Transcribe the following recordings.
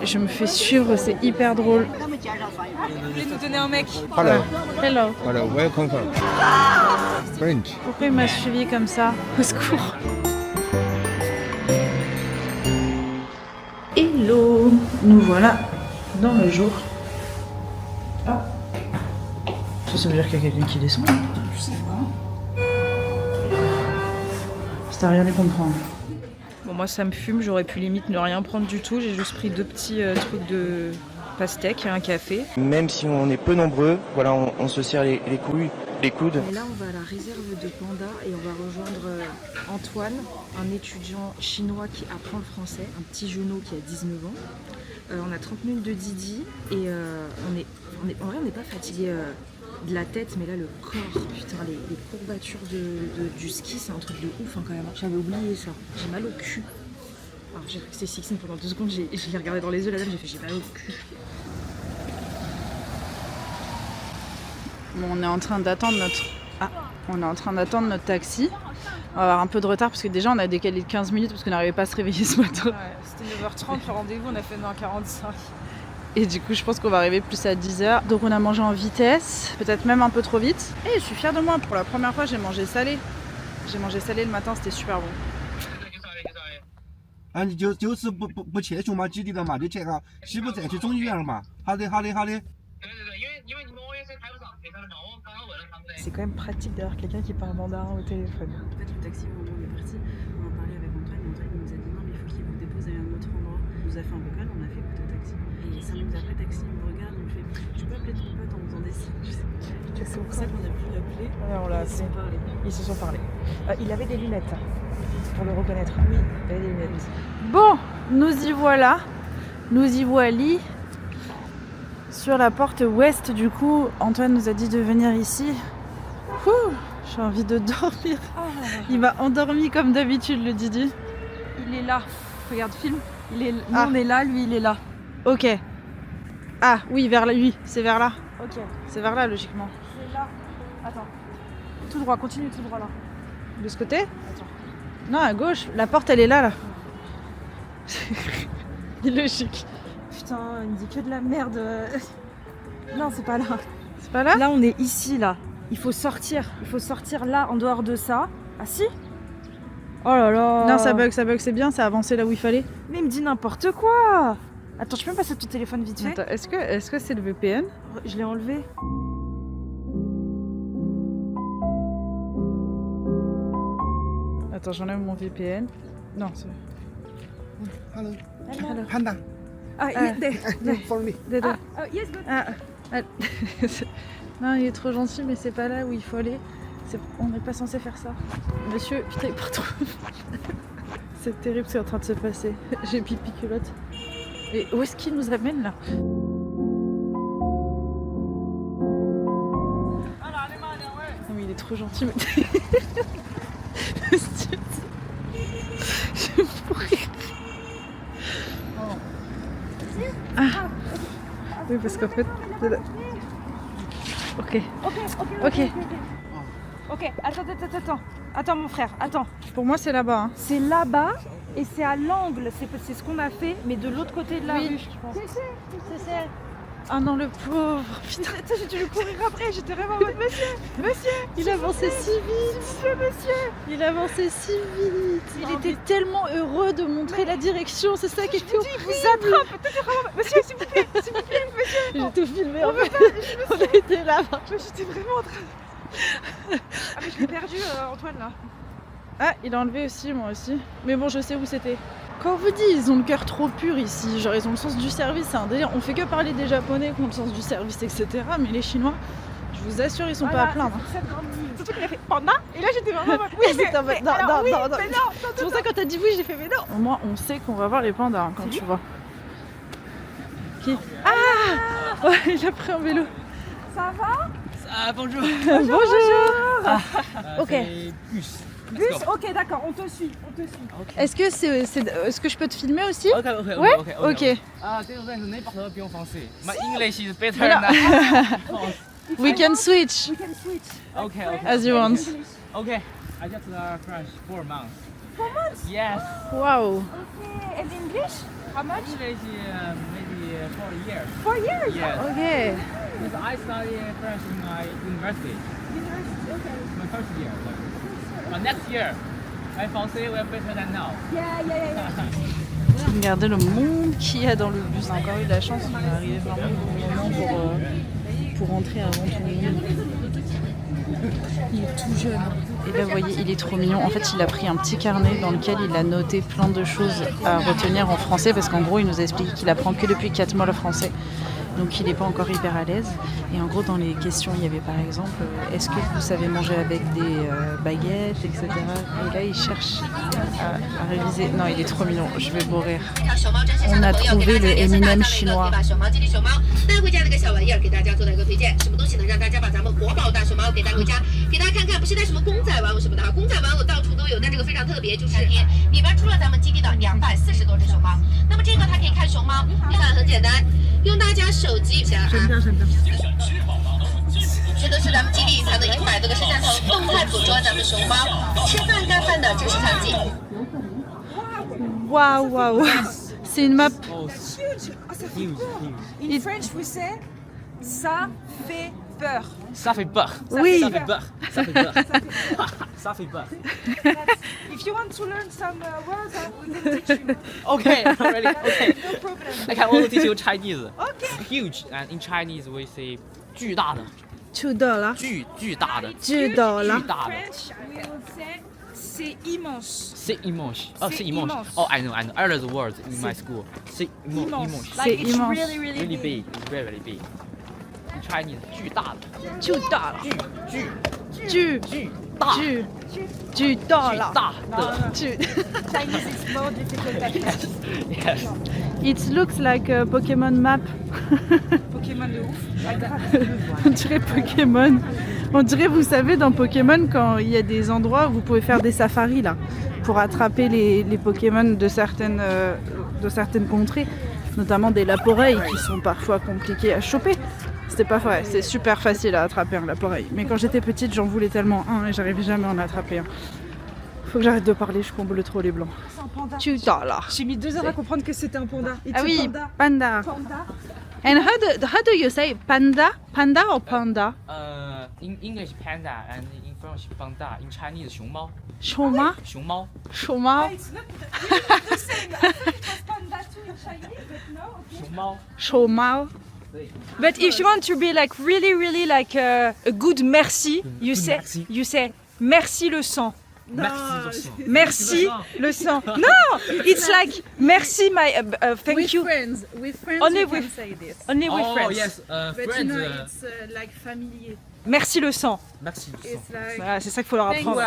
Je me fais suivre, c'est hyper drôle. Vous voulez nous donner un mec? Hello. Hello. Hello, welcome from French. Pourquoi il m'a suivi comme ça? Au secours. Hello. Nous voilà dans le jour. Ah. Ça veut dire qu'il y a quelqu'un qui descend? Je sais pas. Ça n'a rien à comprendre. Bon, moi ça me fume, j'aurais pu limite ne rien prendre du tout. J'ai juste pris 2 petits trucs de pastèque et un café. Même si on est peu nombreux, voilà, on se serre les coudes. Et là on va à la réserve de Panda et on va rejoindre Antoine, un étudiant chinois qui apprend le français, un petit genou qui a 19 ans. On a 30 minutes de Didi et en vrai on n'est pas fatigué de la tête, mais là le corps, putain, les courbatures du ski, c'est un truc de ouf hein, quand même. J'avais oublié ça, j'ai mal au cul. Alors j'ai cru que c'était Sixine pendant 2 secondes, je l'ai regardé dans les yeux, la dame, j'ai fait j'ai mal au cul. Bon, on est en train d'attendre notre taxi. On va avoir un peu de retard parce que déjà on a décalé de 15 minutes parce qu'on n'arrivait pas à se réveiller ce matin. Ouais, c'était 9h30 le rendez-vous, on a fait 9h45. Et du coup je pense qu'on va arriver plus à 10h. Donc on a mangé en vitesse, peut-être même un peu trop vite. Et je suis fière de moi, pour la première fois j'ai mangé salé. J'ai mangé salé le matin, c'était super bon. 啊，你就是不切熊猫基地的嘛，就切个西部再去中医院了嘛。好的，好的，好的。C'est quand même pratique d'avoir quelqu'un qui parle mandarin au téléphone. En fait, le taxi, au moment où on est parti, on a parlé avec Antoine et Antoine nous a dit non, mais il faut qu'il vous dépose à un autre endroit. Il nous a fait un vocal, on a fait écouter au taxi. Et 5 minutes après, taxi, il me regarde, il me fait tu peux appeler ton pote en faisant des signes, tu sais. C'est pour ça qu'on a pu l'appeler. Ouais, on l'a appelé. Ils se sont parlé. Il avait des lunettes, pour le reconnaître. Oui, il avait des lunettes. Bon, nous y voilà. Nous y voilà. Sur la porte ouest, du coup, Antoine nous a dit de venir ici. J'ai envie de dormir. Il m'a endormi comme d'habitude, le Didi. Il est là. Regarde, film. Nous on est là, lui il est là. Ok. Ah oui, vers là, lui. C'est vers là. Ok. C'est vers là, logiquement. C'est là. Attends. Tout droit, continue tout droit là. De ce côté? Attends. Non, à gauche. La porte, elle est là, là. Illogique. Putain, il me dit que de la merde. Non, c'est pas là. C'est pas là? Là, on est ici, là. Il faut sortir là, en dehors de ça. Ah si? Oh là là. Non, ça bug, c'est bien, ça a avancé là où il fallait. Mais il me dit n'importe quoi. Attends, je peux me passer ton téléphone vite fait? Attends, est-ce que c'est le VPN? Je l'ai enlevé. Attends, j'enlève mon VPN. Non, c'est... Hello. Hello. Panda. Ah, il est there. No, for me. Yes, but... Non, il est trop gentil, mais c'est pas là où il faut aller. On n'est pas censé faire ça. Monsieur, putain, il part trop. C'est terrible ce qui est en train de se passer. J'ai pipi culotte. Et où est-ce qu'il nous amène là? Non, mais il est trop gentil. Mais... Je vais mourir. Ah. Oui, parce qu'en fait... Ok. Ok, attends. Attends, mon frère, attends. Pour moi, c'est là-bas. Hein. C'est là-bas et c'est à l'angle. C'est ce qu'on a fait, mais de l'autre côté de la rue, je pense. C'est. Ah non, le pauvre. Putain, J'ai dû le courir après. J'étais vraiment en mode monsieur. Il avançait si vite. Il avançait si vite. Il était tellement heureux de montrer la direction. C'est ça qui était horrible. Il vous attrape. Monsieur, s'il vous plaît, monsieur. J'ai tout filmé. En fait. On était là. J'étais vraiment en train. Ah mais je l'ai perdu, Antoine là. Ah, il a enlevé aussi, moi aussi. Mais bon, je sais où c'était. Quand on vous dit, ils ont le cœur trop pur ici. Genre, ils ont le sens du service, c'est un délire. On fait que parler des Japonais qui ont le sens du service, etc. Mais les Chinois, je vous assure, ils sont pas à plaindre. Surtout qu'il a fait panda. Et là, j'étais vraiment en mode oui, c'était en mode, non. non. C'est pour ça, quand t'as dit oui, j'ai fait mais non. Au moins, on sait qu'on va voir les pandas hein, quand tu vois. Qui? Ah ouais, il a pris en vélo. Ça va? Bonjour. Bonjour. Ok. Bus, ok, d'accord, on te suit. Est-ce que je peux te filmer aussi? Ok. Ok. 这个认识n'importe quoi不用français. My English is better than We can switch Okay. as you want. Okay. I just French 4 months. 4 months? Yes. Wow. Okay, and English? How much? English maybe 4 years. 4 years? Yes. Okay. Because I study French in my university. University, okay. My first year. But next year, my français will be better than now. Yeah. Regardez le monde qu'il y a dans le bus. On a encore eu de la chance, on est arrivé vraiment au bon moment pour rentrer avant tout le monde. Il est tout jeune. Et là, vous voyez, il est trop mignon. En fait, il a pris un petit carnet dans lequel il a noté plein de choses à retenir en français parce qu'en gros, il nous a expliqué qu'il apprend que depuis 4 mois le français. Donc, il n'est pas encore hyper à l'aise. Et en gros, dans les questions, il y avait par exemple est-ce que vous savez manger avec des baguettes, etc. Et là, il cherche à réviser. Non, il est trop mignon. Je vais mourir. On a trouvé le Eminem chinois. 带回家那个小玩意儿给大家做了一个推荐，什么东西能让大家把咱们国宝大熊猫给带回家？给大家看看，不是带什么公仔玩偶什么的，公仔玩偶到处都有，但这个非常特别，就是里边出了咱们基地的240多只熊猫。那么这个它可以看熊猫，你看很简单，用大家手机一下啊。这都是咱们基地隐藏的100多个摄像头，动态捕捉咱们熊猫吃饭干饭的真实场景。 Waouh. C'est une map. Oh, huge. In French, we say ça fait peur. Ça fait peur. Oui. Ça fait peur. Ça fait peur. Ça fait peur. If you want to learn some words, we can teach you. Okay, really? Okay. No problem. I can also teach you Chinese. Okay. Huge, and in Chinese we say 巨大的， $2. 巨大的， $2. 巨大的。 French, we will say c'est immense. C'est immense. Oh, C'est c'est immense. immense. Oh, I know. I learned the words in my school. C'est immense. Like it's immense. really, really, Really big. big. It's very, very big. In Chinese, 巨大的， $2. 巨大，$2. 巨大的。 Chinese is more difficult than French. Yes. It looks like a Pokémon map. Pokémon de ouf. On dirait Pokémon. On dirait, vous savez, dans Pokémon, quand il y a des endroits où vous pouvez faire des safaris là, pour attraper les Pokémon de certaines contrées, notamment des laporeilles qui sont parfois compliqués à choper. C'était pas vrai, c'est super facile à attraper un laporeille. Mais quand j'étais petite, j'en voulais tellement un et j'arrivais jamais à en attraper un. Faut que j'arrête de parler, je comble trop les blancs. C'est un panda. $2. J'ai mis 2 heures à comprendre que c'était un panda. It's Ah a oui, panda. panda. Panda. And how do you say panda? Panda or panda? In English, panda, and in French, panda. In Chinese, 熊猫， Shoma? 熊猫。 Shoma? It's not really the same. I thought it was panda too in Chinese, but no. Okay. 熊猫。 Shoma? But if you want to be like really like a good merci, you say merci. merci le sang. Merci. Merci le sang. No, it's like merci my thank you. With friends Only you with- can say this. Only with Oh friends. yes, But you friends. know, it's like familier. Merci le sang. Merci. It's like... Voilà, c'est ça qu'il faut leur apprendre.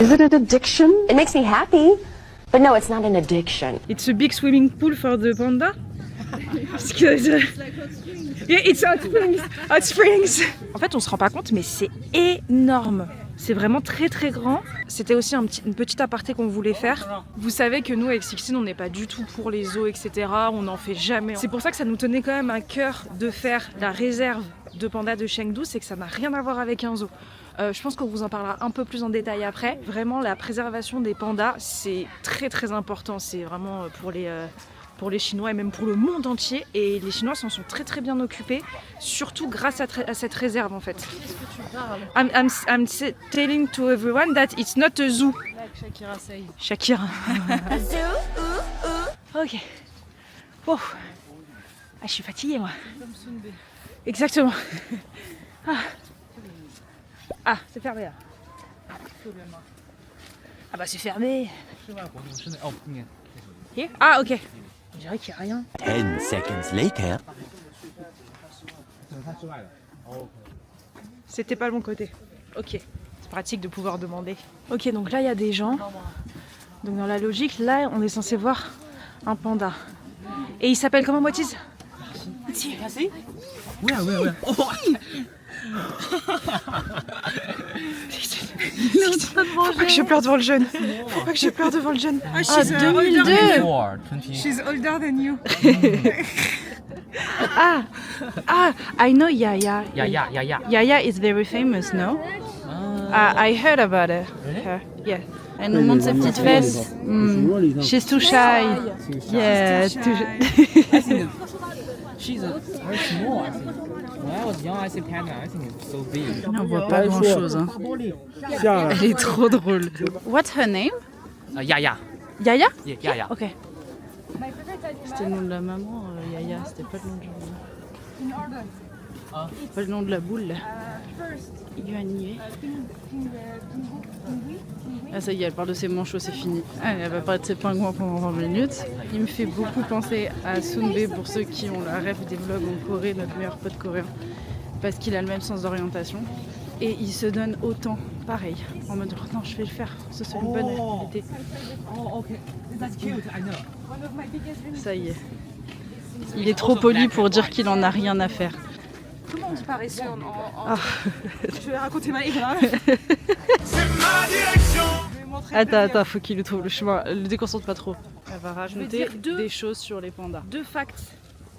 Is it an addiction? It makes me happy. But no, it's not an addiction. It's a big swimming pool for the panda. Parce que yeah, it's hot springs. Hot springs. En fait, on se rend pas compte, mais c'est énorme. C'est vraiment très très grand. C'était aussi une petite aparté qu'on voulait faire. Vous savez que nous avec Sixtine on n'est pas du tout pour les zoos, etc. On n'en fait jamais. C'est pour ça que ça nous tenait quand même à cœur de faire la réserve de pandas de Chengdu, c'est que ça n'a rien à voir avec un zoo. Je pense qu'on vous en parlera un peu plus en détail après. Vraiment la préservation des pandas c'est très très important. C'est vraiment pour les Chinois et même pour le monde entier. Et les Chinois s'en sont très très bien occupés, surtout grâce à cette réserve en fait. I'm telling to everyone that it's not a zoo. Shakira say. Shakira. Ok. Oh. Ah, je suis fatiguée moi. Exactement. Ah, c'est fermé là. Ah bah c'est fermé. Here? Ah ok. On dirait qu'il n'y a rien. 10 seconds later. C'était pas le bon côté. Ok. C'est pratique de pouvoir demander. Ok, donc là il y a des gens. Donc dans la logique, là on est censé voir un panda. Et il s'appelle comment, Moitiz? Merci. Ouais. Oh. Faut pas que je pleure devant le jeune. Faut pas que je pleure devant le jeune. Ah, 2002. 20. She's older than you. I know Yaya. Yeah. Yaya is very famous, no? I heard about it. Her. Yeah. Elle nous montre ses petites fesses. She's too shy. Yeah, too She's very small, I think. When I was young, I see panda. I think it's so big. On voit pas grand chose. Hein. Elle est trop drôle. What's her name? Yaya. Yaya? Yeah, Yaya. Ok. C'était le nom de la maman, Yaya, c'était pas le nom du. Pas le nom de la boule là. Yuan. Ah ça y est, elle parle de ses manchots, c'est fini. Ah, elle va parler de ses pingouins pendant 20 minutes. Il me fait beaucoup penser à Sunbe pour ceux qui ont la rêve des vlogs en Corée, notre meilleur pote coréen. Parce qu'il a le même sens d'orientation. Et il se donne autant, pareil, en mode oh, non, je vais le faire, ce serait une bonne activité. Oh, okay. That's cute. I know. Ça y est. Il est trop poli pour dire qu'il en a rien à faire. Comment on dit paresseux en... Ah. Je vais raconter ma erreur. Attends, faut qu'il le trouve le chemin. Le déconcentre pas trop. Elle va rajouter dire des choses sur les pandas. 2 facts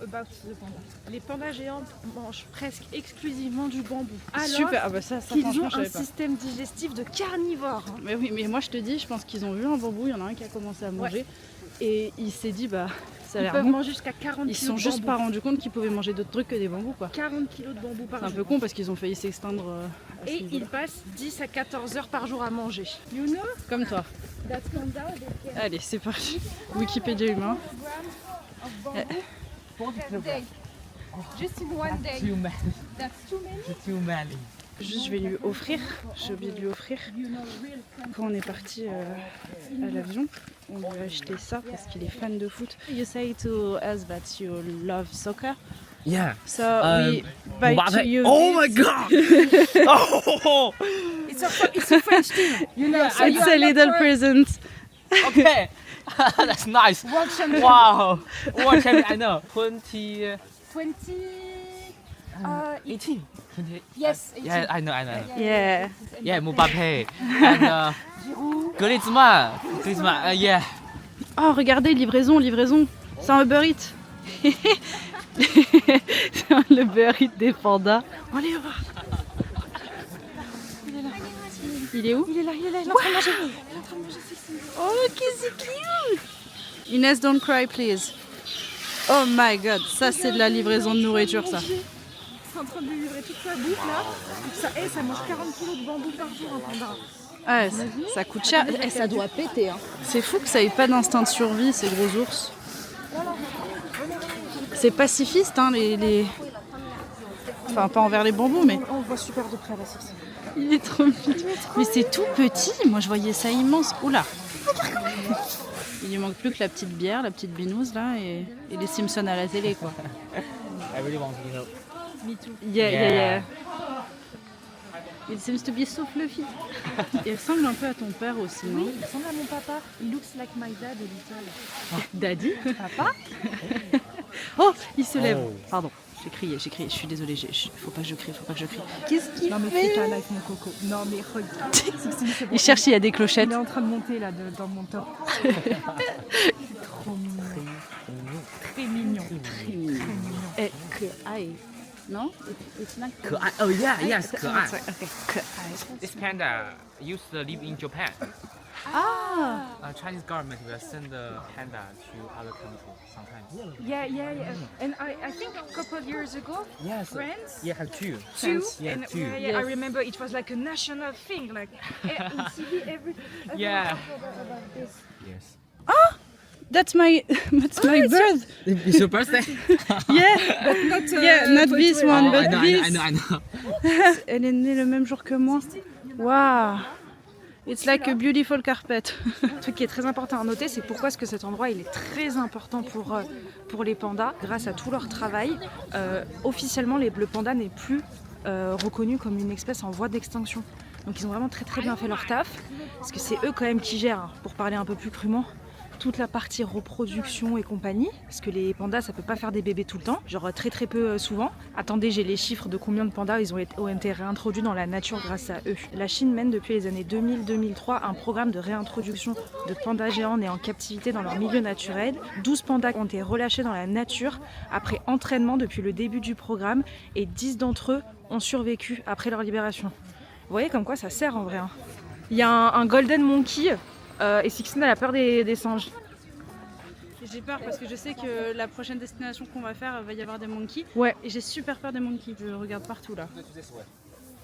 about the panda. Les pandas géants mangent presque exclusivement du bambou. Alors Super, ah bah ça qu'ils franchement ont je un savais pas. système digestif de carnivore. Mais oui, mais moi je te dis, je pense qu'ils ont vu un bambou, il y en a un qui a commencé à manger et il s'est dit bah ça a Ils l'air peuvent bon. manger jusqu'à 40 Ils kg se sont de juste bambou. pas rendus compte qu'ils pouvaient manger d'autres trucs que des bambous quoi. 40 kg de bambou par C'est un jour. peu con parce qu'ils ont failli s'exteindre à ce Et niveau-là. ils passent 10 à 14 heures par jour à manger. You know Comme toi. that panda they can Allez, c'est parti. Wikipédia humain. just in one day. Too many. That's too many. Too many. Juste, je vais lui offrir, j'ai oublié de lui offrir. Quand on est parti à l'avion, on lui a acheté ça parce qu'il est fan de foot. You say to us that you love soccer, Yeah. so we buy to Mbappe. you. Oh my this. god! Oh! It's a French team. You know, so It's a little present. Okay. That's nice. World champion. Wow. World champion. I know. 20. 18. 20. Yes, 18. Yeah, I know. Yeah. Yeah, Mbappé. And Griezmann. Yeah. Oh, regardez, livraison. C'est un Uber Eats. C'est un Uber Eats des pandas. On les voir. Il est où? Il est là, il est en train de manger. Oh, c'est cute! Inès, don't cry, please. Oh my god, ça c'est de la livraison de nourriture, ça. C'est en train de lui livrer toute sa bouffe là. Ça mange 40 kg de bambou par jour un panda. Ouais, ça coûte cher. Et ça doit péter. Hein. C'est fou que ça ait pas d'instinct de survie, ces gros ours. C'est pacifiste, hein, les... Enfin, pas envers les bambous, mais... On le voit super de près là sur ça. Il est trop mignon. Mais c'est tout petit. Moi, je voyais ça immense. Oula. Il lui manque plus que la petite bière, la petite binouse là, et les Simpsons à la télé, quoi. I really want to know. Me too. Yeah. It seems to be so fluffy. Il ressemble un peu à ton père aussi, non? Il ressemble à mon papa. He looks like my dad a little. Daddy? Papa? Oh, il se lève. Oh. Pardon, j'ai crié, je suis désolée, faut pas que je crie. Qu'est-ce qu'il fait? Non mais fais ta life mon coco. Non mais regarde. Il cherche, il y a des clochettes. Il est en train de monter là dans mon top. C'est trop mignon. Très mignon. Et que aïe. Non? It's not 可爱. Oh yeah, yes, 可爱. Okay, 可爱. This panda used to live in Japan. Ah! Chinese government will send the panda to other countries sometimes. Yeah. And I think a couple of years ago, Yes. France Yeah, have two. too. Yeah, And two. I remember it was like a national thing. Like in TV, every Yeah. about this. Yes. That's my bird. It's your birthday? Yeah, Not, not this one, but this. I know. Elle est née le même jour que moi. Wow. It's like a beautiful carpet. Un truc qui est très important à noter, c'est pourquoi est-ce que cet endroit il est très important pour les pandas. Grâce à tout leur travail, officiellement le panda n'est plus reconnu comme une espèce en voie d'extinction. Donc ils ont vraiment très bien fait leur taf, parce que c'est eux quand même qui gèrent, pour parler un peu plus crûment, toute la partie reproduction et compagnie, parce que les pandas ça peut pas faire des bébés tout le temps, genre très peu souvent. Attendez, j'ai les chiffres de combien de pandas ils ont été réintroduits dans la nature grâce à eux. La Chine mène depuis les années 2000-2003 un programme de réintroduction de pandas géants nés en captivité dans leur milieu naturel. 12 pandas ont été relâchés dans la nature après entraînement depuis le début du programme et 10 d'entre eux ont survécu après leur libération. Vous voyez comme quoi ça sert en vrai. Hein. Il y a un golden monkey Et Sixtine elle a peur des singes. J'ai peur parce que je sais que la prochaine destination qu'on va faire, va y avoir des monkeys. Ouais. Et j'ai super peur des monkeys. Je regarde partout là.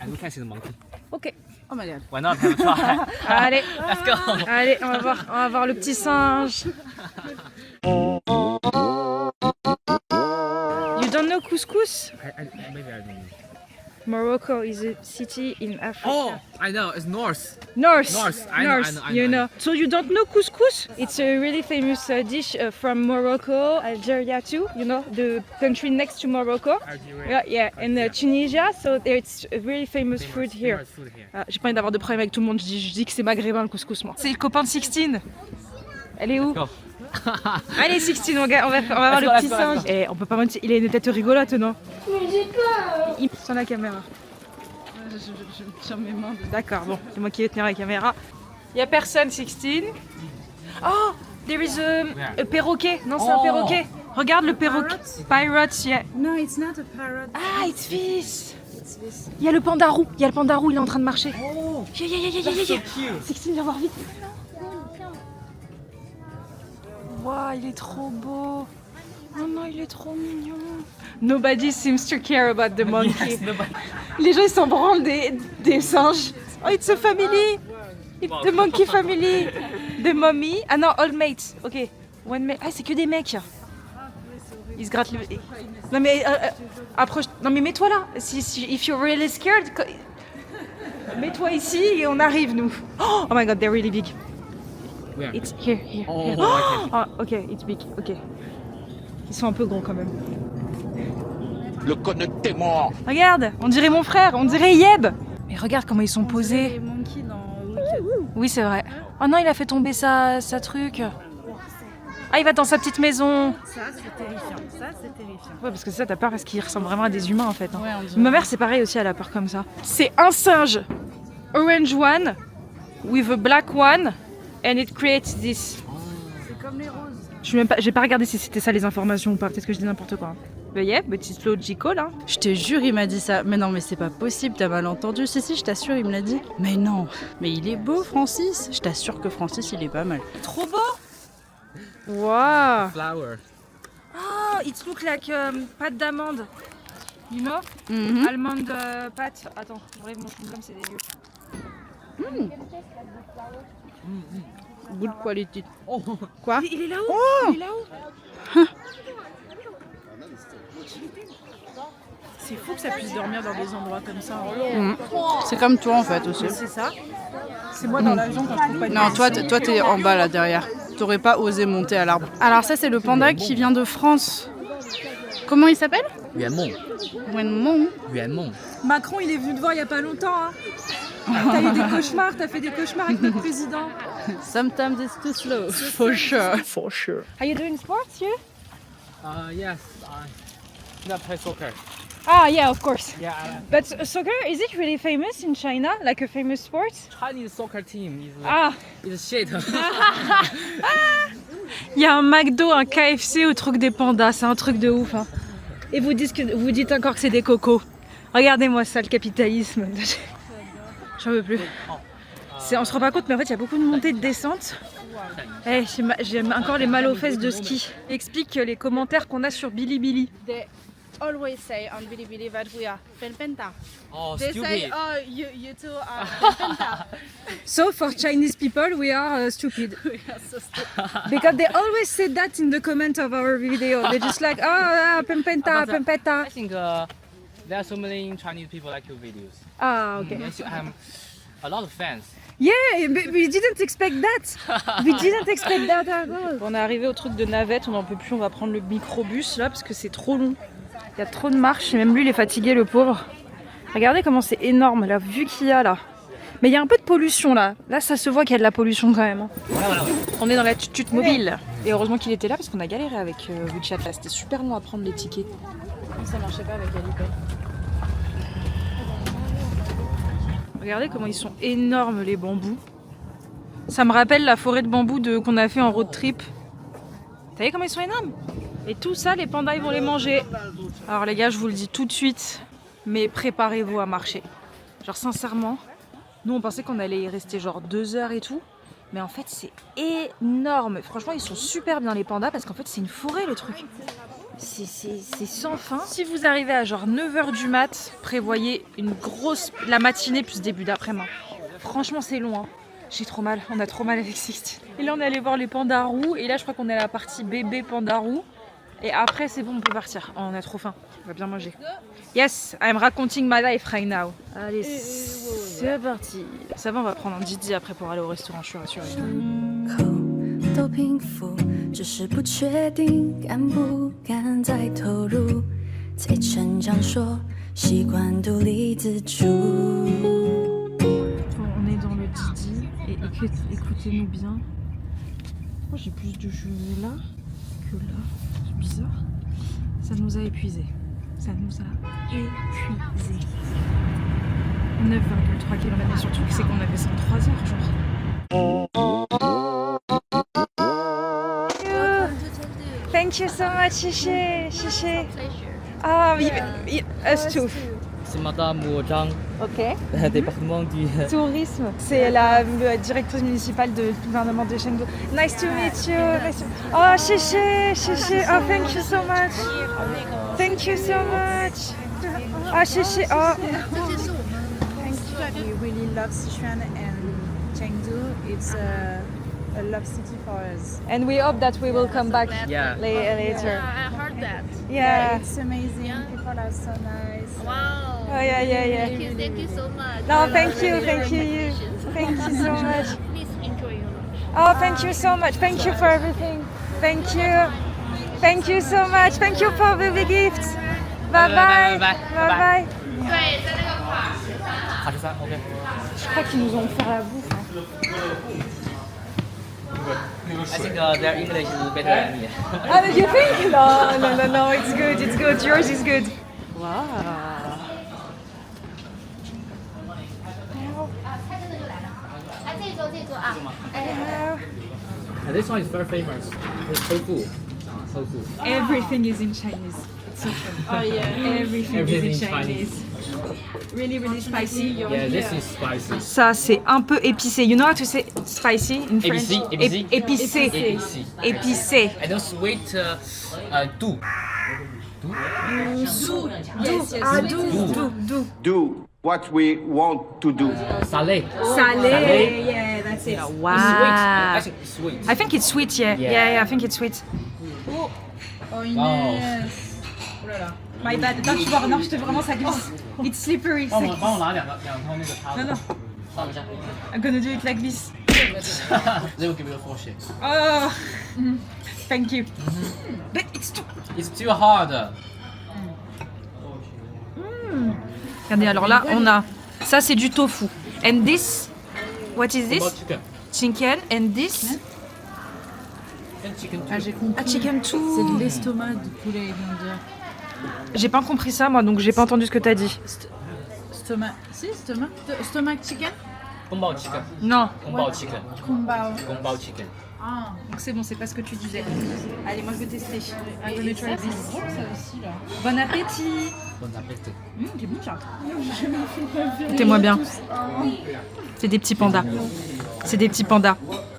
And we can see the monkey. Ok. Oh my god. Why not have a try? Allez, Let's go. allez, on va voir le petit singe. You don't know couscous? Maybe I don't know. Morocco is a city in Africa. Oh, I know. It's north. North. I know, You know. So you don't know couscous? It's a really famous dish from Morocco, Algeria too. You know, the country next to Morocco. Algeria. Yeah, and Tunisia. So it's a really famous food here. Famous food here. Ah, j'ai pas envie d'avoir de problème avec tout le monde. Je dis que c'est maghrébin le couscous moi. C'est le copain de Sixtine. Elle est où? Go. Allez Sixtine, on va voir le petit singe. Et on peut pas mentir, il a une tête rigolote, non? Mais j'ai peur. Il sur la caméra. Je tiens mes mains. D'accord, bon, c'est moi qui vais tenir la caméra. Il y a personne, Sixtine. Oh, there is a perroquet. Non, c'est un perroquet. Regarde le perroquet. Pirates, yeah. No, it's not a parrot. Ah, it's this. Il y a le pandarou. Il est en train de marcher. Oh, Yeah. Sixtine, viens voir vite. Waouh, il est trop beau. Oh non, il est trop mignon. Nobody seems to care about the monkey. yes, nobody. Les gens ils s'en branlent des singes. Oh, it's a family. It's the monkey family. The mommy. Ah non, all mates. Ok. One mate. Ah, c'est que des mecs. Ils se grattent le. Non mais approche. Non mais mets-toi là. If you're really scared, mets-toi ici et on arrive nous. Oh my god, they're really big. Where? It's here. Oh, Here. okay. Ah, ok, it's big. Ok. Ils sont un peu gros quand même. Le connect est mort. Regarde, on dirait mon frère, on dirait Yeb. Mais regarde comment ils sont Les posés. monkeys dans Wicked. Oui, c'est vrai. Oh non, il a fait tomber sa truc. Ah, il va dans sa petite maison. Ça, c'est terrifiant. Ça, c'est terrifiant. Ouais, parce que ça, t'as peur parce qu'ils ressemblent vraiment à des humains en fait. Hein. Ouais, on dirait. Ma mère, c'est pareil aussi, elle a peur comme ça. C'est un singe, orange one, with a black one, and it creates this. C'est comme les roses. J'ai pas regardé si c'était ça les informations ou pas. Peut-être que je dis n'importe quoi. But yeah, but it's logical, hein. Je te jure, il m'a dit ça. Mais non, mais c'est pas possible, t'as mal entendu. Si, je t'assure, il me l'a dit. Mais non, mais il est beau, Francis. Je t'assure que Francis, il est pas mal. Trop beau. Wow. Flower. Oh, it look like pâte d'amande. You know? Mhm. Almond pâte. Attends, bref, mon chewing-gum, c'est dégueu. Good quality. Oh, Quoi? Il est là-haut. Il est là-haut. C'est fou que ça puisse dormir dans des endroits comme ça. C'est comme toi en fait aussi. C'est ça. C'est moi dans l'avion quand je trouve pas de Non, toi t'es en bas là derrière. T'aurais pas osé monter à l'arbre. Alors ça c'est le panda qui vient de France. Comment il s'appelle? Yuanmong. Wenmong. Yuanmong. Macron, il est venu te voir il y a pas longtemps. Hein. T'as eu des cauchemars, t'as fait des cauchemars avec notre président. Sometimes it's too slow. For sure. For sure. Are you doing sports here? Yes. Not play soccer. Ah, yeah, of course. Yeah. But soccer, is it really famous in China? Like a famous sport? Chinese soccer team is Ah, is shit. il y a un McDo, un KFC au truc des pandas, c'est un truc de ouf. Hein. Et vous dites encore que c'est des cocos. Regardez-moi ça, le capitalisme. J'en veux plus. On se rend pas compte, mais en fait, il y a beaucoup de montées et de descentes. Hey, j'ai encore les mal aux fesses de ski. Explique les commentaires qu'on a sur Bilibili. They always say on Bilibili that we are penpenta. Oh, They say, stupid. oh, you two are penpenta. So for Chinese people, we are stupid. We are so stupid. Because they always say that in the comment of our video. They're just like, oh, pempenta, pempeta. I think there are so many Chinese people like your videos. Ah, okay. Yes, you have a lot of fans. Yeah, but we didn't expect that. We didn't expect that at all. On est arrivé au truc de navette, on n'en peut plus, on va prendre le microbus là parce que c'est trop long. Il y a trop de marches et même lui il est fatigué le pauvre. Regardez comment c'est énorme la vue qu'il y a là. Mais il y a un peu de pollution là. Là ça se voit qu'il y a de la pollution quand même. Hein. On est dans la tutute mobile. Et heureusement qu'il était là parce qu'on a galéré avec WeChat là. C'était super long à prendre les tickets. Ça marchait pas avec Alipay. Regardez comment ils sont énormes les bambous. Ça me rappelle la forêt de bambous qu'on a fait en road trip. T'as vu comment ils sont énormes? Et tout ça, les pandas ils vont les manger. Alors les gars, je vous le dis tout de suite, mais préparez-vous à marcher. Genre sincèrement, nous on pensait qu'on allait y rester genre 2 heures et tout. Mais en fait, c'est énorme. Franchement, ils sont super bien les pandas parce qu'en fait, c'est une forêt le truc. C'est sans fin. Si vous arrivez à genre 9h du mat, prévoyez la matinée plus début d'après-midi. Franchement, c'est long. Hein. J'ai trop mal. On a trop mal avec Sixte. Et là, on est allé voir les pandas roux. Et là, je crois qu'on est à la partie bébé panda roux. Et après, c'est bon, on peut partir. Oh, on a trop faim. On va bien manger. Yes, I'm raconting my life right now. Allez, c'est parti. Ça va, on va prendre un Didi après pour aller au restaurant, je suis rassurée. 都平复，只是不确定敢不敢再投入。在成长说习惯独立自主。On est dans le Didi et écoutez-nous bien. Moi j'ai plus de cheveux là que là. C'est bizarre. Ça nous a épuisés. Ça nous a épuisés. 9,3 km. Mais surtout c'est qu'on avait 103 heures genre. Thank you so much, Chiché. Chiché. Ah oui, us too. C'est Madame Wu Zhang, Ok. département du... Tourisme. C'est la directrice municipale du gouvernement de Chengdu. Nice to meet you. Oh, Chiché, Chiché. Oh, thank you so much. Thank you so much. Oh, Chiché. Oh. We really love Sichuan and Chengdu. It's a love city for us. And we hope that we will come back Yeah. later. I heard that. Yeah. It's amazing. People are so nice. Wow. Oh, yeah. Thank you so much. No, thank you. Your Thank you so much. Please enjoy your lunch. Oh, thank you so much. Thank you for everything. Thank you. Thank you so much. Thank you for the gifts. Bye bye. Bye. Bye. 对，在那个卡池上。 43, ok. Je crois qu'ils nous ont offert la bouffe. Hein. I think their English is better than me. Ah, you think? No. It's good. It's good. Yours is good. Wow. This one is very famous. It's tofu. Tofu. Everything is in Chinese. It's so funny. Oh yeah. Everything is in Chinese. Really spicy. Yeah, this is spicy. Ça, c'est un peu épicé. You know how to say spicy in French? Épicé. Épicé. Épicé. Épicé. And then sweet, doux. Doux. Do what we want to do. Salé. Salé. Yeah, that's it. Wow. I think it's sweet. I think it's sweet, yeah. Yeah, I think it's sweet. Oh, Wow. Inès. Oh là là. My bad. Attends, tu vois, non, je te vraiment ça glisse. It's slippery. 帮我拿两套那个叉子。Non. 放一下。 I'm gonna do it like this. They will give you a 4 shit. Oh. Thank you. But it's too... It's too hard. Regardez, alors là, on a... Ça, c'est du tofu. And this... What is About this? chicken. Chicken. And this... And chicken too. Ah, j'ai compris. Ah, chicken C'est too. de l'estomac du poulet, ils vont dire. J'ai pas compris ça, moi, donc j'ai pas entendu ce que t'as dit. Stomac. Si, stomac. Stomac chicken? Gumbao chicken. Non. Gumbao chicken. Kumbao. Gumbao chicken. Ah. Donc c'est bon, c'est pas ce que tu disais. Allez, moi je vais tester. I'm gonna Et try ça, this. c'est drôle, ça aussi, là. Bon appétit. Bon appétit. C'est bon ça. Écoutez-moi bien. C'est des petits pandas. C'est des petits pandas.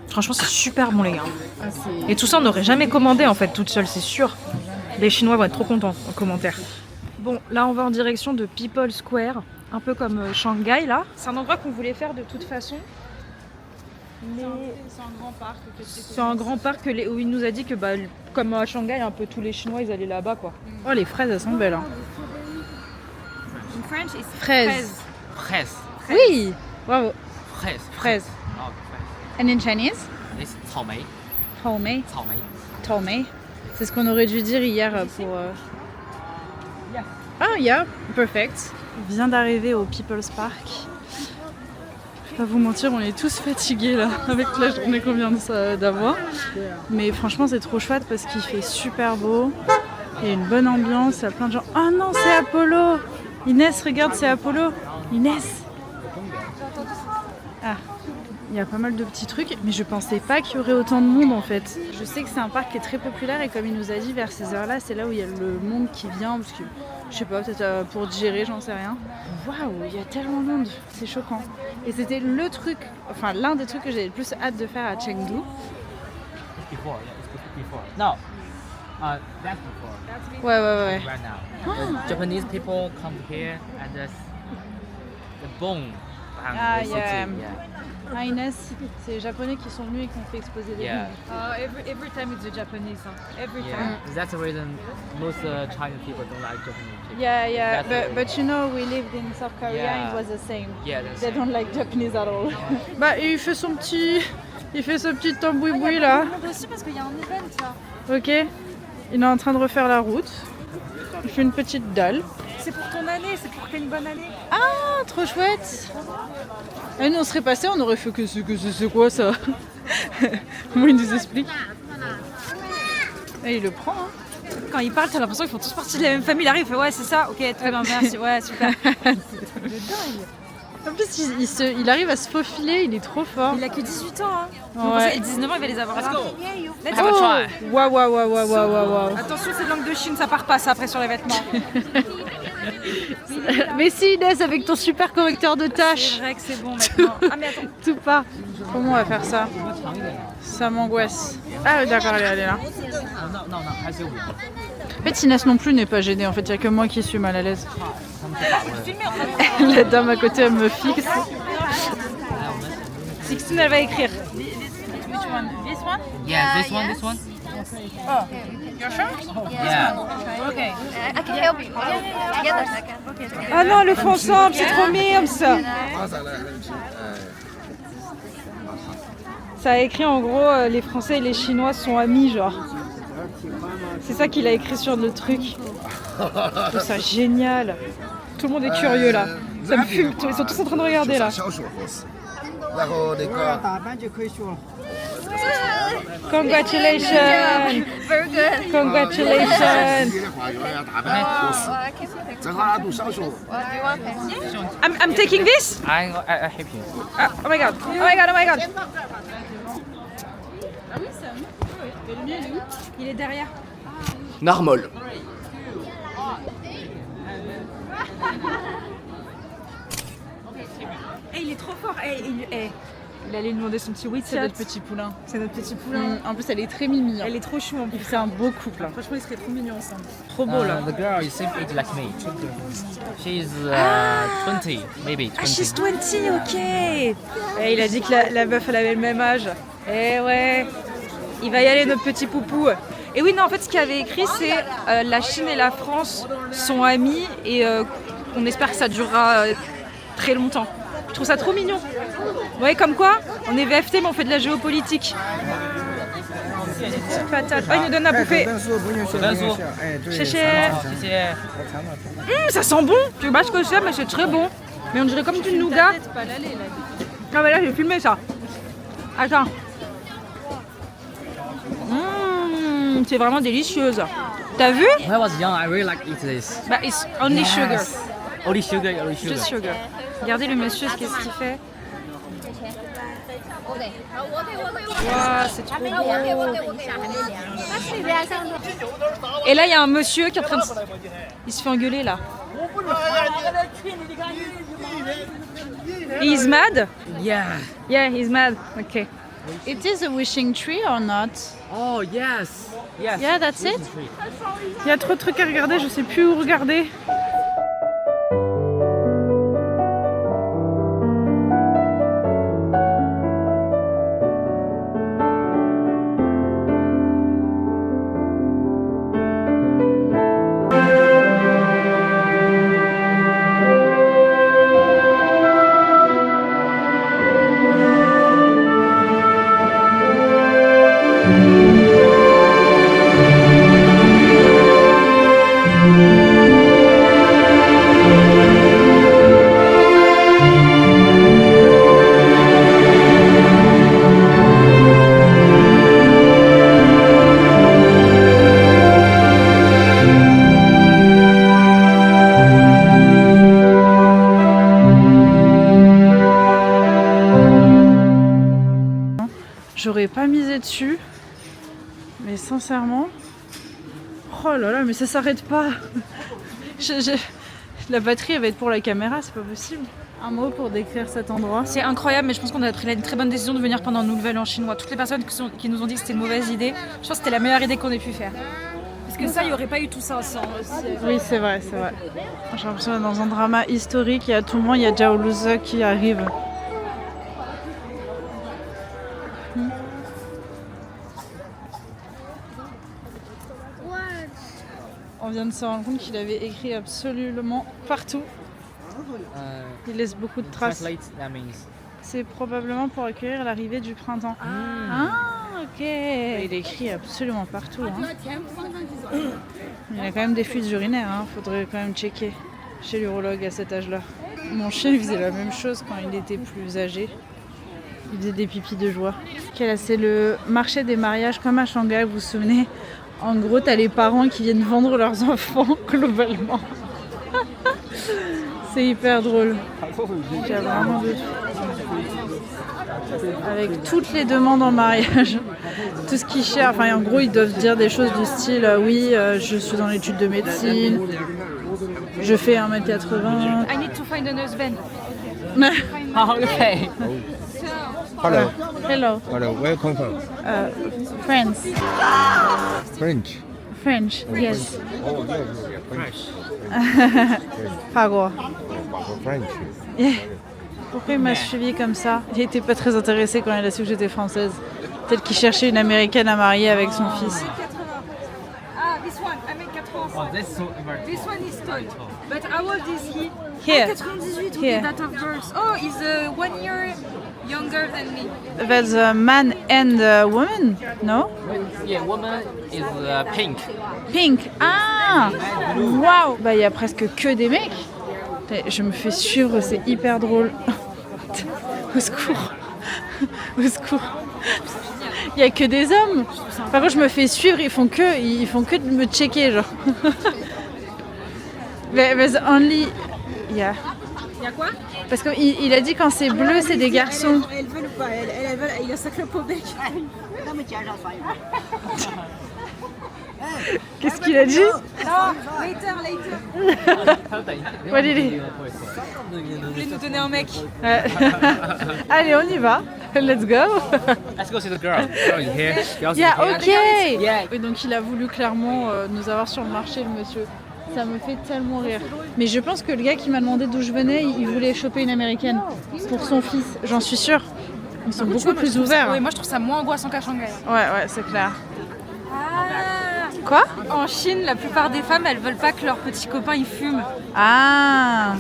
Franchement, c'est super bon, les gars. Ah, c'est... Et tout ça, on n'aurait jamais commandé en fait toute seule, c'est sûr. Les Chinois vont être trop contents en commentaire. Bon, là, on va en direction de People Square, un peu comme Shanghai là. C'est un endroit qu'on voulait faire de toute façon. Mais C'est un grand parc. c'est un grand parc où il nous a dit que, bah, comme à Shanghai, un peu tous les Chinois, ils allaient là-bas quoi. Oh, les fraises, elles sont belles. Hein. In French, it's Fraise. Fraise. Oui. Bravo. Fraise. Fraise. Oh, fraise. And in Chinese? This草莓. Taomei. 草莓. Taomei. C'est ce qu'on aurait dû dire hier pour... Ah, yeah. Perfect. On vient d'arriver au People's Park. Je vais pas vous mentir, on est tous fatigués là, avec la journée qu'on vient d'avoir. Mais franchement, c'est trop chouette parce qu'il fait super beau. Il y a une bonne ambiance, il y a plein de gens. Oh non, c'est Apollo! Inès, regarde, c'est Apollo! Inès! Ah, Il y a pas mal de petits trucs, mais je pensais pas qu'il y aurait autant de monde en fait. Je sais que c'est un parc qui est très populaire et comme il nous a dit, vers ces heures-là, c'est là où il y a le monde qui vient, parce que je sais pas, peut-être pour digérer, j'en sais rien. Waouh, il y a tellement de monde, c'est choquant. Et c'était le truc, enfin l'un des trucs que j'avais le plus hâte de faire à Chengdu. Before, yeah, it's before. No, that's before. Ouais. Right now, the Japanese people come here and the bone behind Ah, the city. yeah. Yeah. Ah Inès, c'est les Japonais qui sont venus et qui ont fait exposer des Yeah. bombes. Every time it's the Japanese, every Yeah, that's the reason most Chinese people don't like Japanese people. Yeah, That's the but you know, we lived in South Korea, Yeah. it was the same. Yeah, that's They don't like Japanese at all. Bah, il fait son petit tambouille-boui là. aussi parce qu'il y a un event là. Ok, il est en train de refaire la route. Il fait une petite dalle. C'est pour ton année, c'est pour une bonne année. Ah, trop chouette. Et nous on serait passé, on aurait fait que c'est quoi ça. Comment il nous explique. Et il le prend. Hein. Quand ils parlent, t'as l'impression qu'ils font tous partie de la même famille. Il arrive, il fait ouais, c'est ça, ok, très bien, merci, ouais, super. En plus, il arrive à se faufiler, il est trop fort. Il a que 18 ans, hein. Ouais. Et 19 ans, il va les avoir. Let's go. Let's Have a go. try. Waouh. Attention, c'est de langue de Chine, ça part pas ça après sur les vêtements. Mais si Inès, avec ton super correcteur de C'est tâches, vrai que c'est bon maintenant. Ah, mais attends. tout part. Comment on va faire ça? Ça m'angoisse. Ah d'accord, elle est là. No,还是有。 En fait, Inès non plus n'est pas gênée. En fait, il n'y a que moi qui suis mal à l'aise. La dame à côté, elle me fixe. Sixtine, elle va écrire. Which one? This one? Yeah, this one. Oh, you're sure? Yeah. Okay. I can help you. Together. Okay. Ah non, le font ensemble, c'est trop mignon ça. Ça a écrit en gros, les Français et les Chinois sont amis, genre. C'est ça qu'il a écrit sur le truc. Je trouve ça génial. Tout le monde est curieux là. Ça me fume. Ils sont tous en train de regarder là. Congratulations! Very good. Congratulations! I'm taking this? I help you. Oh my god! Oh my god! Oh my god! Il est derrière. Narmol. Il est trop fort. Il allait lui demander son petit Witchat. C'est notre petit poulain. C'est notre petit poulain. En plus, elle est très mimi. Elle est trop chou en plus. C'est un beau couple. Franchement, ils seraient trop mignons ensemble. Trop beau là. The girl is same age like me. She's 20, maybe 20. Ah, she's 20, ok. Et il a dit que la meuf, elle avait le même âge. Eh ouais. Il va y aller, notre petit poupou. Et oui, non, en fait, ce qu'il avait écrit, c'est la Chine et la France sont amis et on espère que ça durera très longtemps. Je trouve ça trop mignon. Ouais, comme quoi, on est VFT, mais on fait de la géopolitique. Petite patate. Oh, il nous donne à bouffer. Ça sent bon. Je sais pas ce que c'est, mais c'est très bon. Mais on dirait comme du nougat. Ah, mais là, j'ai filmé ça. Attends. C'est vraiment délicieuse. T'as vu? When I was young, I really like eat this. Bah, it's only sugar. Only sugar, only sugar. Just sugar. Regardez le monsieur, qu'est-ce qu'il fait? Wow, c'est trop beau. Et là, il y a un monsieur qui est en train de... Il se fait engueuler, là. He's mad? Yeah. Yeah, he's mad. Okay. It is a wishing tree or not? Oh yes. Yes. Yeah, that's it. Il y a trop de trucs à regarder, je sais plus où regarder. pas misé dessus. Mais sincèrement... Oh là là, mais ça s'arrête pas. La batterie elle va être pour la caméra, c'est pas possible. Un mot pour décrire cet endroit. C'est incroyable, mais je pense qu'on a pris une très bonne décision de venir pendant le Nouvel An chinois. Toutes les personnes qui nous ont dit que c'était une mauvaise idée, je pense que c'était la meilleure idée qu'on ait pu faire. Parce que ça, il n'y aurait pas eu tout ça sans... Oui, c'est vrai, c'est vrai. J'ai l'impression d'être dans un drama historique et à tout moment, il y a Zhao Luze qui arrive. On vient de se rendre compte qu'il avait écrit absolument partout. Il laisse beaucoup de traces. Translate, that means. C'est probablement pour accueillir l'arrivée du printemps. Ah, ok. Il écrit absolument partout. Hein. Il y a quand même des fuites urinaires. Faudrait quand même checker chez l'urologue à cet âge-là. Mon chien il faisait la même chose quand il était plus âgé. Il faisait des pipis de joie. Okay, là, c'est le marché des mariages comme à Shanghai, vous vous souvenez? En gros, t'as les parents qui viennent vendre leurs enfants globalement. C'est hyper drôle. Il y a vraiment de... Avec toutes les demandes en mariage, tout ce qu'ils cherchent. Enfin, en gros, ils doivent dire des choses du style oui, je suis dans l'étude de médecine, je fais 1m80. I need to find an husband. Okay. Hello. Hello. Hello. Where you come from? France. French. French, yes. Oh, yeah, French.法国. French. Yeah. Pourquoi il m'a suivi comme ça? Il était pas très intéressé quand il a su que j'étais française. Peut-être qu'il cherchait une américaine à marier avec son fils. Ah, this one, I made 80. Oh, that's so This one is tall. But how old is he? Here. 98, Here. okay, date of birth. Oh, he's 1 year younger than me. There's a man and a woman, no? Yeah, woman is pink. Pink. Ah! Waouh! Bah, il y a presque que des mecs. Je me fais suivre, c'est hyper drôle. Au secours. Au secours. Il y a que des hommes. Par contre, je me fais suivre, ils font que de me checker, genre. There's only... Yeah. Il y a quoi? Parce qu'il a dit quand c'est bleu, c'est des garçons. Elle veut ou pas? Elle veut, il a sacré peau bec. Qu'est-ce qu'il a dit? Non, later. What did he... Vous voulez nous donner un mec? Allez, on y va. Let's go. Let's go see the girl. Girl is here. Girls Yeah, is here. ok. Yeah. Et donc il a voulu clairement nous avoir sur le marché, le monsieur. Ça me fait tellement rire. Mais je pense que le gars qui m'a demandé d'où je venais, il voulait choper une américaine pour son fils. J'en suis sûre. Ils sont beaucoup plus ouverts. Oui, moi je trouve ça moins angoissant qu'à Shanghai. Ouais, c'est clair. Ah. Quoi? En Chine, la plupart des femmes, elles veulent pas que leurs petits copains ils fument. Ah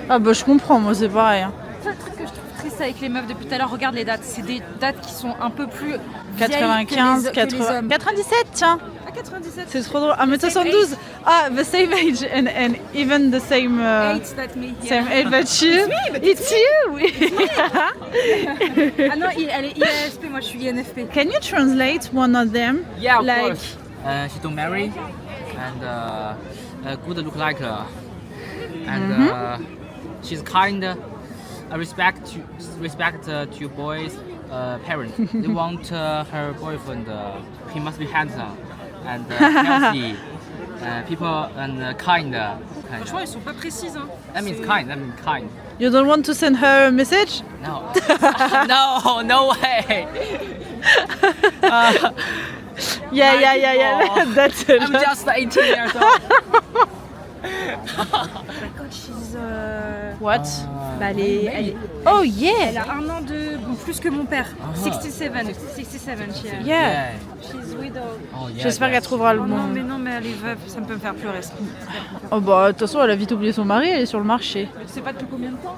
bah je comprends, moi c'est pareil. Hein. C'est le truc que je trouve triste avec les meufs depuis tout à l'heure. Regarde les dates, c'est des dates qui sont un peu plus 95, vieilles que les 80, hommes. 97, tiens. Ah, 97. C'est trop drôle. Ah mais 72. Ah, the same age and even the same Eight, that me. same age but you. It's you. Ah non, elle est INFP, moi je suis INFP. Can you translate one of them? Yeah, of Like- course. She don't marry, and good look like her, and she's kind. Respect to boys' parents. They want her boyfriend. He must be handsome and healthy. People and kind. Franchement, ils sont pas précises. Hein. That means kind. That means kind. You don't want to send her a message? No. No way. Yeah. That's it. I'm just 18 years old. She's, What? bah, elle est... Oh yeah. Elle a 1 an de plus que mon père. 67. 67, Yeah. She's widow. Oh, yeah, J'espère qu'elle trouvera le Oh bon. non, mais elle est veuve, ça me peut me faire pleurer. Ça. Oh bah de toute façon elle a vite oublié son mari, elle est sur le marché. Je sais pas depuis combien de temps.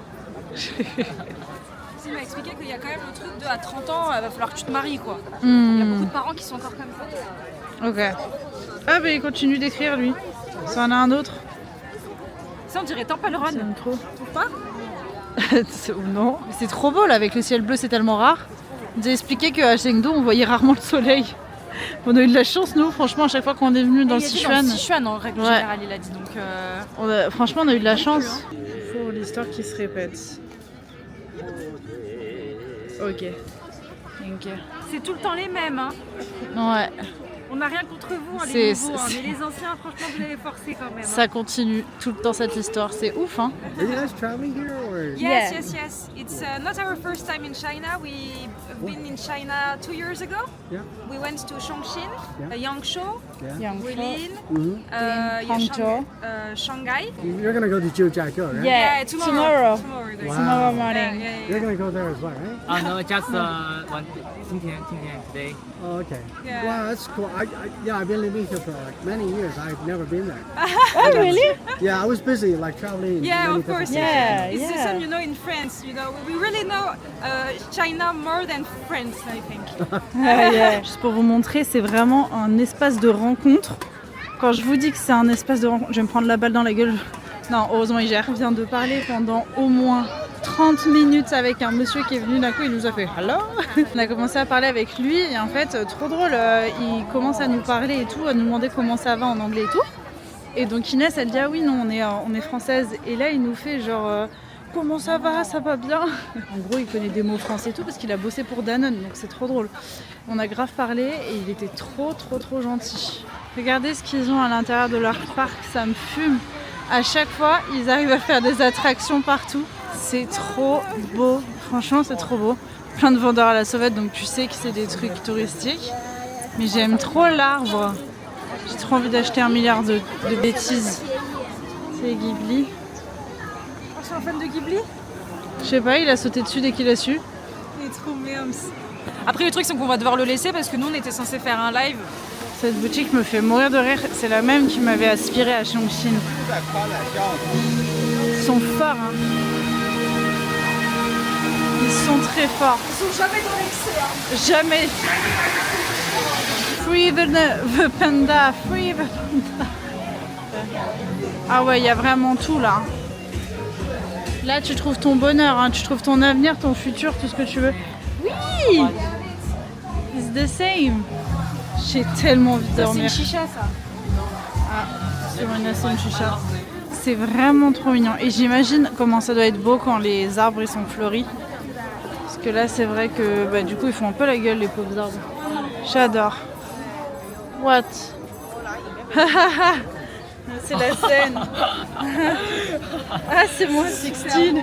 Il m'a expliqué qu'il y a quand même le truc de à 30 ans, il va falloir que tu te maries quoi. Il y a beaucoup de parents qui sont encore comme ça. Ok. Ah bah il continue d'écrire lui. Ça en a un autre. Ça on dirait Temple Run. J'aime trop. Tu trouves pas? Non. Mais c'est trop beau là avec le ciel bleu, c'est tellement rare. On nous a expliqué qu'à Chengdu on voyait rarement le soleil. On a eu de la chance nous, franchement à chaque fois qu'on est venu dans le Sichuan. Dans le Sichuan en règle générale il a dit donc. Franchement on a eu de la chance. Il faut l'histoire qui se répète. Ok. Ok. C'est tout le temps les mêmes. Hein. Ouais. On n'a rien contre vous, hein, C'est- les nouveaux, hein, c'est- mais les anciens, franchement, vous l'avez forcé quand même. Ça continue tout le temps cette histoire, c'est ouf hein. Are you guys traveling here or? Yes, yes, yes. It's not our first time in China. We've been in China 2 years ago. Yeah. We went to Chongqing, Yeah. Yangshuo, Yeah. Guilin, Hangzhou. Shanghai. You're gonna go to Zhujiakou, right? Yeah, tomorrow. Tomorrow. we're going. Wow. Tomorrow morning. Yeah, yeah, You're yeah. gonna go there as well, right? No, just one. 今天 today. Oh, okay. Yeah. Wow, that's cool. Yeah, I've been living here for like many years. I've never been there. Oh really? Yeah, I was busy like traveling. Yeah, many of course. different Yeah. It's the same, you know, in France. You know, we really know China more than France, I think. Juste pour vous montrer, c'est vraiment un espace de rencontre. Quand je vous dis que c'est un espace de rencontre, je vais me prendre la balle dans la gueule. Non, heureusement il gère. On vient de parler pendant au moins 30 minutes avec un monsieur qui est venu, d'un coup il nous a fait hello. On a commencé à parler avec lui et en fait trop drôle, il commence à nous parler et tout, à nous demander comment ça va en anglais et tout. Et donc Inès elle dit ah oui non on est française et là il nous fait genre comment ça va bien. En gros il connaît des mots français et tout parce qu'il a bossé pour Danone donc c'est trop drôle. On a grave parlé et il était trop gentil. Regardez ce qu'ils ont à l'intérieur de leur parc, ça me fume. À chaque fois, ils arrivent à faire des attractions partout. C'est trop beau, franchement c'est trop beau. Plein de vendeurs à la sauvette, donc tu sais que c'est des trucs touristiques. Mais j'aime trop l'arbre. J'ai trop envie d'acheter 1 milliard de bêtises. C'est Ghibli. Oh, je suis un fan de Ghibli. Je sais pas, il a sauté dessus dès qu'il a su. Il est trop merde. Après, le truc, c'est qu'on va devoir le laisser parce que nous, on était censé faire un live. Cette boutique me fait mourir de rire. C'est la même qui m'avait aspiré à Chongqing. Ils sont forts, hein. Ils sont très forts. Ils sont jamais dans l'excès. Hein. Jamais. Free the panda, free the panda. Ah ouais, il y a vraiment tout là. Là, tu trouves ton bonheur, hein. Tu trouves ton avenir, ton futur, tout ce que tu veux. Oui. It's the same. J'ai tellement envie de dormir. C'est une chicha, ça. Ah, c'est une chicha. C'est vraiment trop mignon. Et j'imagine comment ça doit être beau quand les arbres ils sont fleuris. Parce que là, c'est vrai que bah, du coup, ils font un peu la gueule, les pauvres arbres. J'adore. What? C'est la scène. Ah, c'est moi, Sixtine.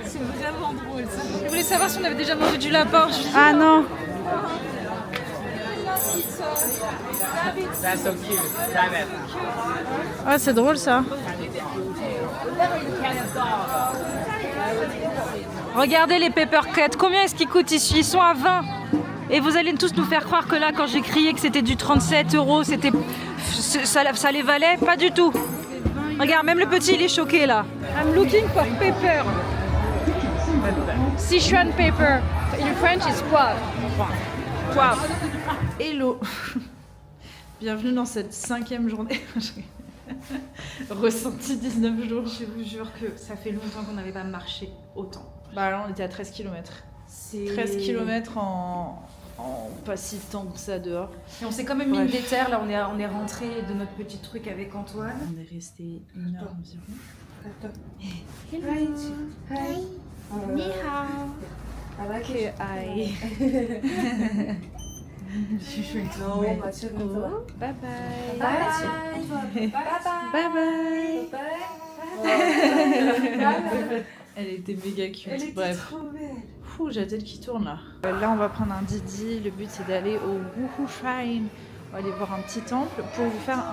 C'est vraiment drôle, ça. Je voulais savoir si on avait déjà mangé du lapin. Ah non. That's so cute. Rabbit. Ah, c'est drôle ça. Regardez les papercuts, combien est-ce qu'ils coûtent ici? Ils sont à 20. Et vous allez tous nous faire croire que là, quand j'ai crié que c'était du 37 €, c'était ça les valait? Pas du tout. Regarde, même le petit, il est choqué là. I'm looking for pepper. Sichuan pepper. In French, it's poivre. Poivre. Hello. Bienvenue dans cette 5e journée. Ressenti 19 jours. Je vous jure que ça fait longtemps qu'on n'avait pas marché autant. Bah là on était à 13 km. 13 km en pas si tant que ça dehors. Et on s'est quand même mis une déterre, là on est rentré de notre petit truc avec Antoine. On est resté 1 heure environ. Bye bye. Bye bye. Elle était méga cute. Bref. Fou, j'ai la tête qui tourne là. Là, on va prendre un Didi. Le but, c'est d'aller au Wuhu Shrine. On va aller voir un petit temple pour vous faire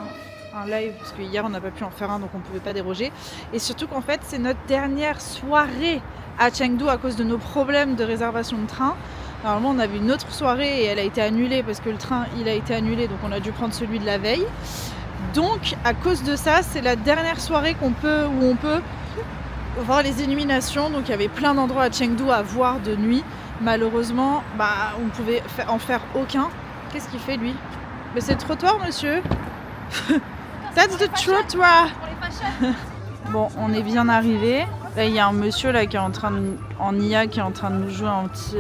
un live. Parce que hier, on n'a pas pu en faire un, donc on ne pouvait pas déroger. Et surtout qu'en fait, c'est notre dernière soirée à Chengdu à cause de nos problèmes de réservation de train. Normalement, on avait une autre soirée et elle a été annulée parce que le train, il a été annulé. Donc, on a dû prendre celui de la veille. Donc, à cause de ça, c'est la dernière soirée où on peut voir les illuminations. Donc il y avait plein d'endroits à Chengdu à voir de nuit. Malheureusement, on ne pouvait en faire aucun. Qu'est-ce qu'il fait lui? Mais c'est le trottoir, monsieur. That's the trottoir. Bon, on est bien arrivé. Là, il y a un monsieur là qui est en IA qui est en train de nous jouer un petit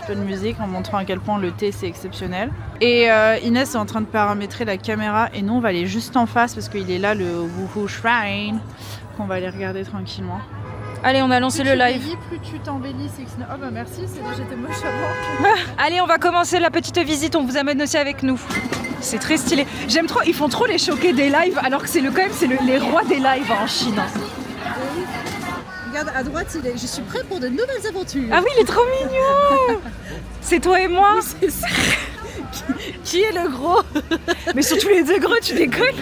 peu de musique en montrant à quel point le thé c'est exceptionnel. Et Inès est en train de paramétrer la caméra et nous on va aller juste en face parce qu'il est là le Wuhu Shrine qu'on va aller regarder tranquillement. Allez, on a lancé le live. Plus tu t'embellis, c'est que... Oh bah merci, c'est là j'étais moche avant. Allez, on va commencer la petite visite, on vous amène aussi avec nous. C'est très stylé. J'aime trop, ils font trop les choqués des lives, alors que c'est les rois des lives en Chine. Regarde, à droite, je suis prêt pour de nouvelles aventures. Ah oui, il est trop mignon. C'est toi et moi. Oui, c'est ça. Qui est le gros? Mais surtout les deux gros, tu décolles.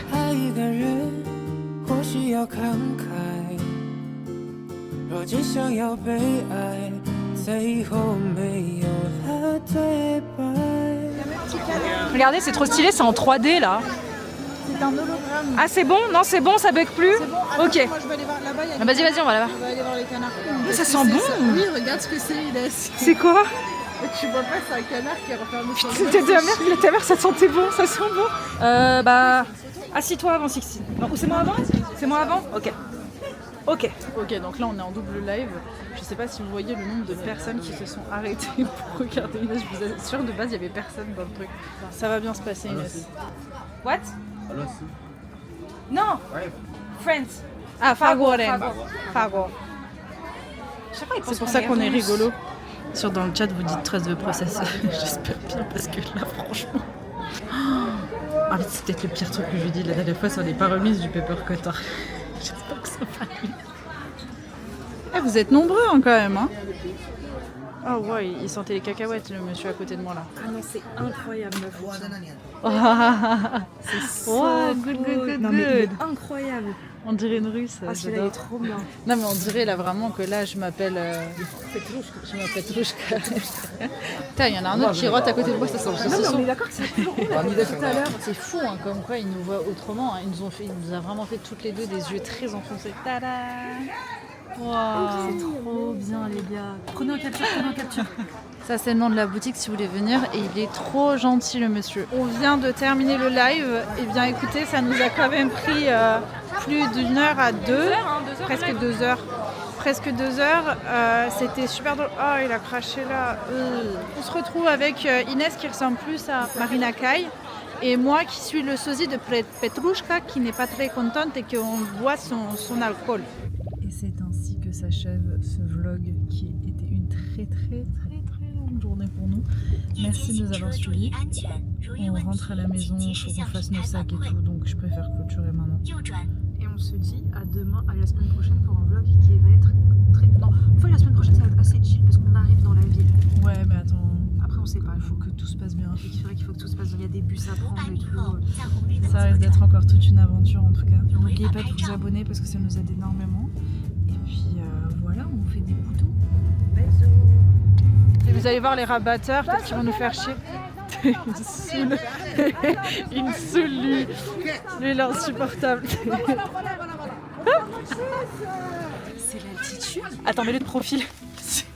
Regardez, c'est trop stylé, c'est en 3D là. C'est un hologramme. Ah c'est bon? Non c'est bon, ça bug plus? C'est bon. Attends, ok. Moi je vais aller voir là-bas. Ah, vas-y, on va là-bas. On va aller voir les canards. Ça sent bon. Oui, regarde ce que c'est, Inès. C'est quoi? Tu vois pas, c'est un canard qui est renfermé sur Putain, ta mère, ça sentait bon, ça sent bon. Bah, assis-toi avant Sixtine. Non, c'est moi avant? C'est moi avant? Ok. Ok. Ok, donc là on est en double live. Je sais pas si vous voyez le nombre de personnes qui se sont arrêtées pour regarder Inès. Je vous assure, de base il y avait personne dans le truc. Ça va bien se passer, Inès. What? Non. Friends. Ah, Fargo. Fargo. C'est pour ça qu'on est rigolo. Dans le chat, vous dites Trust the Process. J'espère bien parce que là, franchement. Ah, mais c'est peut-être le pire truc que je lui dis la dernière fois, ça n'est pas remise du paper cutter. J'espère que ça va lui. Eh, vous êtes nombreux hein, quand même. Hein. Oh ouais, il sentait les cacahuètes, le monsieur à côté de moi là. Ah non, c'est incroyable, meuf. C'est so good. Non, mais il est incroyable. On dirait une russe. Ah, celui-là, il est trop bien. Non, mais on dirait là vraiment que là, je m'appelle Petrouchka. Putain, il y en a un autre qui rote à côté de moi, ça sent le saucisson. Non, mais on est d'accord que c'est toujours bon là, tout à l'heure. C'est fou, hein, comme quoi il nous voit autrement. Hein. Il nous a vraiment fait toutes les deux des yeux très enfoncés. Tada! Wow. C'est trop bien, les gars. Prenez un capture. Ça, c'est le nom de la boutique si vous voulez venir. Et il est trop gentil, le monsieur. On vient de terminer le live. Et bien, écoutez, ça nous a quand même pris plus d'une heure à deux. Presque 2 heures. Presque 2 heures. C'était super drôle. Oh, il a craché là. On se retrouve avec Inès qui ressemble plus à Marina Kai. Et moi qui suis le sosie de Petrouchka qui n'est pas très contente et qu'on boit son alcool. Et c'est ainsi que s'achève ce vlog qui était une très longue journée pour nous. Merci de nous avoir suivis. On rentre à la maison, il faut qu'on fasse nos sacs et tout, donc je préfère clôturer maintenant. Et on se dit à demain, à la semaine prochaine pour un vlog qui va être très... Non, enfin la semaine prochaine ça va être assez chill parce qu'on arrive dans la ville. Ouais, mais attends. Après on sait pas, Il faut que tout se passe bien. C'est vrai qu'il faut que tout se passe bien, il y a des bus à prendre et tout. Ça risque d'être encore toute une aventure en tout cas. N'oubliez pas de vous abonner parce que ça nous aide énormément. Et puis voilà, on fait des boutons. Et vous allez voir les rabatteurs, peut-être qu'ils vont nous faire chier. Il me saoule lui. Lui il est insupportable. C'est l'altitude. Attends, mets-le de profil.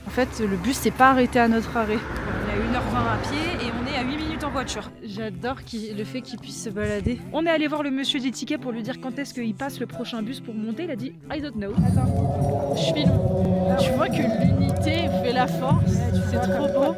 En fait, le bus s'est pas arrêté à notre arrêt. On est à 1h20 à pied et on est à 8 minutes en voiture. J'adore le fait qu'il puisse se balader. On est allé voir le monsieur des tickets pour lui dire quand est-ce qu'il passe le prochain bus pour monter. Il a dit I don't know. Attends, je filme. Tu vois que l'unité fait la force. C'est trop beau.